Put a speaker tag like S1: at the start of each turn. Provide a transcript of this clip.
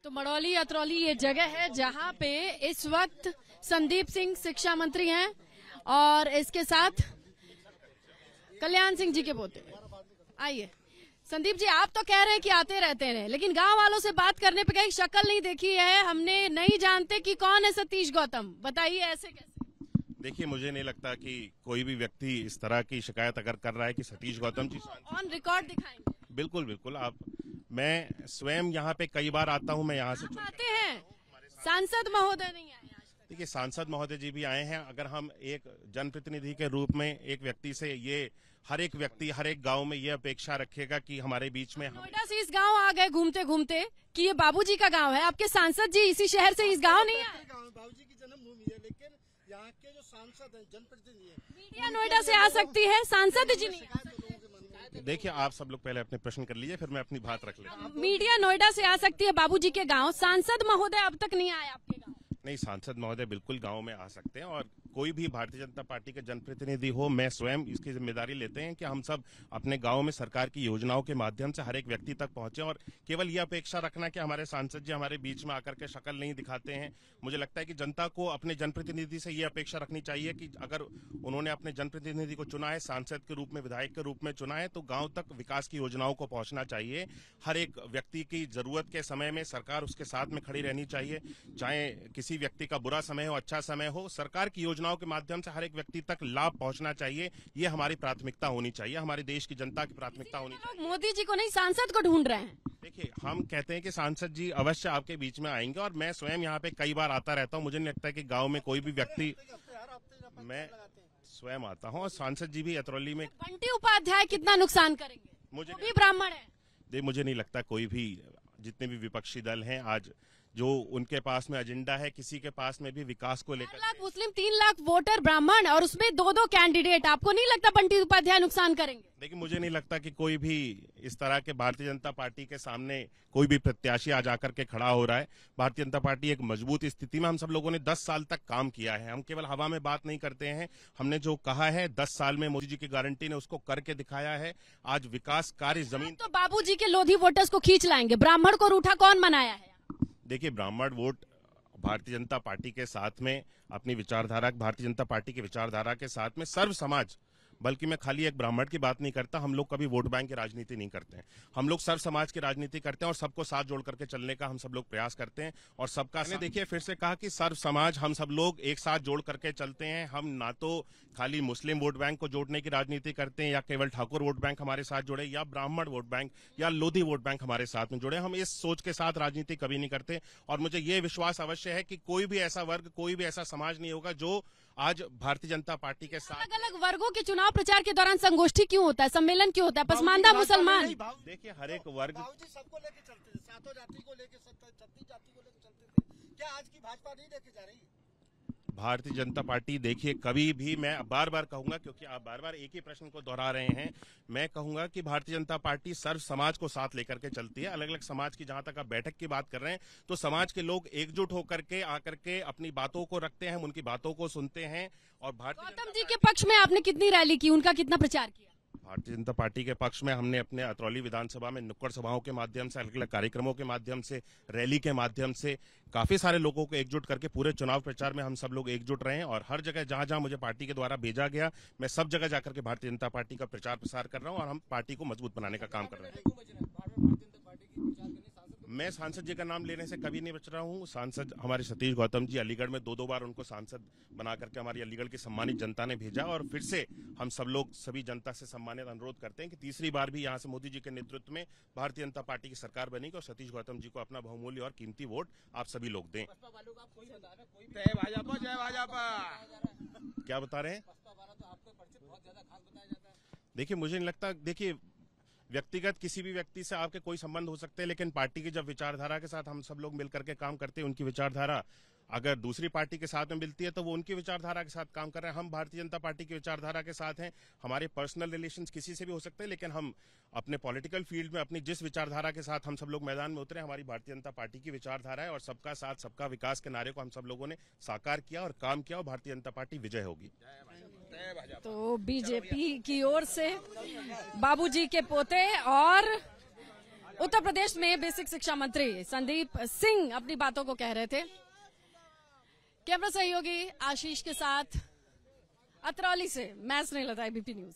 S1: तो मड़ौली अतरौली ये जगह है जहां पे इस वक्त संदीप सिंह शिक्षा मंत्री हैं और इसके साथ कल्याण सिंह जी के पोते। आइए संदीप जी, आप तो कह रहे हैं कि आते रहते हैं, लेकिन गांव वालों से बात करने पे कहीं शक्ल नहीं देखी है, हमने नहीं जानते कि कौन है सतीश गौतम, बताइए ऐसे कैसे?
S2: देखिए, मुझे नहीं लगता कि कोई भी व्यक्ति इस तरह की शिकायत अगर कर रहा है कि सतीश गौतम जी
S1: ऑन रिकॉर्ड दिखाएंगे।
S2: बिल्कुल बिल्कुल। मैं स्वयं यहाँ पे कई बार आता हूँ। मैं यहाँ से
S1: आते हैं, सांसद महोदय नहीं आए।
S2: देखिए, सांसद महोदय जी भी आए हैं। अगर हम एक जनप्रतिनिधि के रूप में एक व्यक्ति से ये हर एक व्यक्ति हर एक गांव में ये अपेक्षा रखेगा कि हमारे बीच में
S1: नोएडा से इस गांव आ गए घूमते घूमते कि ये बाबूजी का गांव है, आपके सांसद जी इसी शहर से इस गांव नहीं आए?
S3: बाबूजी की जन्मभूमि है, लेकिन यहाँ के जो सांसद हैं, जनप्रतिनिधि हैं,
S1: मीडिया नोएडा से आ सकती है, सांसद जी नहीं।
S2: देखिए, आप सब लोग पहले अपने प्रश्न कर लीजिए, फिर मैं अपनी बात रख लेता।
S1: मीडिया नोएडा से आ सकती है बाबूजी के गांव, सांसद महोदय अब तक नहीं आए आपके गांव?
S2: नहीं, सांसद महोदय बिल्कुल गांव में आ सकते हैं और कोई भी भारतीय जनता पार्टी के जनप्रतिनिधि हो, मैं स्वयं इसकी जिम्मेदारी लेते हैं कि हम सब अपने गांव में सरकार की योजनाओं के माध्यम से हर एक व्यक्ति तक पहुंचे। और केवल ये अपेक्षा रखना कि हमारे सांसद जी हमारे बीच में आकर के शक्ल नहीं दिखाते हैं, मुझे लगता है कि जनता को अपने जनप्रतिनिधि से ये अपेक्षा रखनी चाहिए कि अगर उन्होंने अपने जनप्रतिनिधि को चुना है, सांसद के रूप में, विधायक के रूप में चुना है, तो गाँव तक विकास की योजनाओं को पहुंचना चाहिए। हर एक व्यक्ति की जरूरत के समय में सरकार उसके साथ में खड़ी रहनी चाहिए। चाहे किसी व्यक्ति का बुरा समय हो, अच्छा समय हो, सरकार की योजनाओं के माध्यम से हर एक व्यक्ति तक लाभ पहुंचना चाहिए। ये हमारी प्राथमिकता होनी चाहिए, हमारे देश की जनता की प्राथमिकता होनी चाहिए।
S1: मोदी जी को नहीं, सांसद को ढूंढ रहे हैं।
S2: देखिए, हम कहते हैं कि सांसद जी अवश्य आपके बीच में आएंगे और मैं स्वयं यहाँ पे कई बार आता रहता हूँ। मुझे नहीं लगता है कि गाँव में कोई भी व्यक्ति, मैं स्वयं आता हूँ और सांसद जी भी अतरौली में।
S1: बंटी उपाध्याय कितना नुकसान करेंगे?
S2: मुझे
S1: भी ब्राह्मण है।
S2: मुझे नहीं लगता कोई भी, जितने भी विपक्षी दल हैं आज, जो उनके पास में एजेंडा है, किसी के पास में भी विकास को लेकर
S1: 4 लाख मुस्लिम, 3 लाख वोटर ब्राह्मण और उसमें 2-2 कैंडिडेट, आपको नहीं लगता बंटी उपाध्याय नुकसान करेंगे?
S2: देखिए, मुझे नहीं लगता कि कोई भी इस तरह के भारतीय जनता पार्टी के सामने कोई भी प्रत्याशी आज आकर के खड़ा हो रहा है। भारतीय जनता पार्टी एक मजबूत स्थिति में, हम सब लोगों ने 10 साल तक काम किया है। हम केवल हवा में बात नहीं करते हैं, हमने जो कहा है 10 साल में मोदी जी की गारंटी ने उसको करके दिखाया है। आज विकास कार्य जमीन
S1: तो बाबूजी के लोधी वोटर्स को खींच लाएंगे, ब्राह्मण को रूठा कौन बनाया है?
S2: देखिए, ब्राह्मण वोट भारतीय जनता पार्टी के साथ में अपनी विचारधारा, भारतीय जनता पार्टी की विचारधारा के साथ में सर्व समाज, बल्कि मैं खाली एक ब्राह्मण की बात नहीं करता, हम लोग कभी वोट बैंक की राजनीति नहीं करते हैं। हम लोग सर्व समाज की राजनीति करते हैं और सबको साथ जोड़ करके चलने का हम सब लोग प्रयास करते हैं। और सबका देखिए, फिर से कहा कि सर्व समाज, हम सब लोग एक साथ जोड़ करके चलते हैं। हम ना तो खाली मुस्लिम वोट बैंक को जोड़ने की राजनीति करते हैं या केवल ठाकुर वोट बैंक हमारे साथ जुड़े या ब्राह्मण वोट बैंक या लोधी वोट बैंक हमारे साथ में जुड़े। हम इस सोच के साथ राजनीति कभी नहीं करते और मुझे ये विश्वास अवश्य है कि कोई भी ऐसा वर्ग, कोई भी ऐसा समाज नहीं होगा जो आज भारतीय जनता पार्टी के साथ।
S1: अलग अलग वर्गों के चुनाव प्रचार के दौरान संगोष्ठी क्यों होता है, सम्मेलन क्यों होता है? पसमानदा मुसलमान,
S2: देखिए, हर एक वर्ग
S3: सबको लेके चलते थे, सातों जाति को लेके, छत्तीस जाति को लेके चलते थे। क्या आज की भाजपा नहीं लेके जा रही?
S2: भारतीय जनता पार्टी, देखिए, कभी भी, मैं बार बार कहूंगा क्योंकि आप बार बार एक ही प्रश्न को दोहरा रहे हैं, मैं कहूंगा कि भारतीय जनता पार्टी सर्व समाज को साथ लेकर के चलती है। अलग अलग समाज की, जहां तक आप बैठक की बात कर रहे हैं, तो समाज के लोग एकजुट होकर के आकर के अपनी बातों को रखते हैं, उनकी बातों को सुनते हैं। और
S1: गौतम जी के पक्ष में आपने कितनी रैली की, उनका कितना प्रचार किया?
S2: भारतीय जनता पार्टी के पक्ष में हमने अपने अतरौली विधानसभा में नुक्कड़ सभाओं के माध्यम से, अलग अलग कार्यक्रमों के माध्यम से, रैली के माध्यम से काफी सारे लोगों को एकजुट करके पूरे चुनाव प्रचार में हम सब लोग एकजुट रहे हैं। और हर जगह जहां जहां मुझे पार्टी के द्वारा भेजा गया, मैं सब जगह जाकर के भारतीय जनता पार्टी का प्रचार प्रसार कर रहा हूं और हम पार्टी को मजबूत बनाने का काम कर रहे हैं। मैं सांसद जी का नाम लेने से कभी नहीं बच रहा हूं। सांसद हमारे सतीश गौतम जी, अलीगढ़ में 2-2 बार उनको सांसद बना करके हमारी अलीगढ़ की सम्मानित जनता ने भेजा और फिर से हम सब लोग सभी जनता से सम्मानित अनुरोध करते हैं कि तीसरी बार भी यहां से मोदी जी के नेतृत्व में भारतीय जनता पार्टी की सरकार बनेगी और सतीश गौतम जी को अपना बहुमूल्य और कीमती वोट आप सभी लोग दें।
S3: जय भाजपा, जय भाजपा।
S2: क्या बता रहे हैं? देखिए, मुझे नहीं लगता, देखिए, व्यक्तिगत किसी भी व्यक्ति से आपके कोई संबंध हो सकते हैं, लेकिन पार्टी की जब विचारधारा के साथ हम सब लोग मिलकर के काम करते हैं, उनकी विचारधारा अगर दूसरी पार्टी के साथ में मिलती है तो वो उनकी विचारधारा के साथ काम कर रहे हैं। हम भारतीय जनता पार्टी की विचारधारा के साथ हैं। हमारे पर्सनल रिलेशंस किसी से भी हो सकते हैं, लेकिन हम अपने पॉलिटिकल फील्ड में अपनी जिस विचारधारा के साथ हम सब लोग मैदान में उतरे, हमारी भारतीय जनता पार्टी की विचारधारा है और सबका साथ सबका विकास के नारे को हम सब लोगों ने साकार किया और काम किया और भारतीय जनता पार्टी विजय होगी।
S1: तो बीजेपी की ओर से बाबूजी के पोते और उत्तर प्रदेश में बेसिक शिक्षा मंत्री संदीप सिंह अपनी बातों को कह रहे थे। कैमरा सहयोगी आशीष के साथ अतरौली से मैं स्नेहलता, एबीपी न्यूज।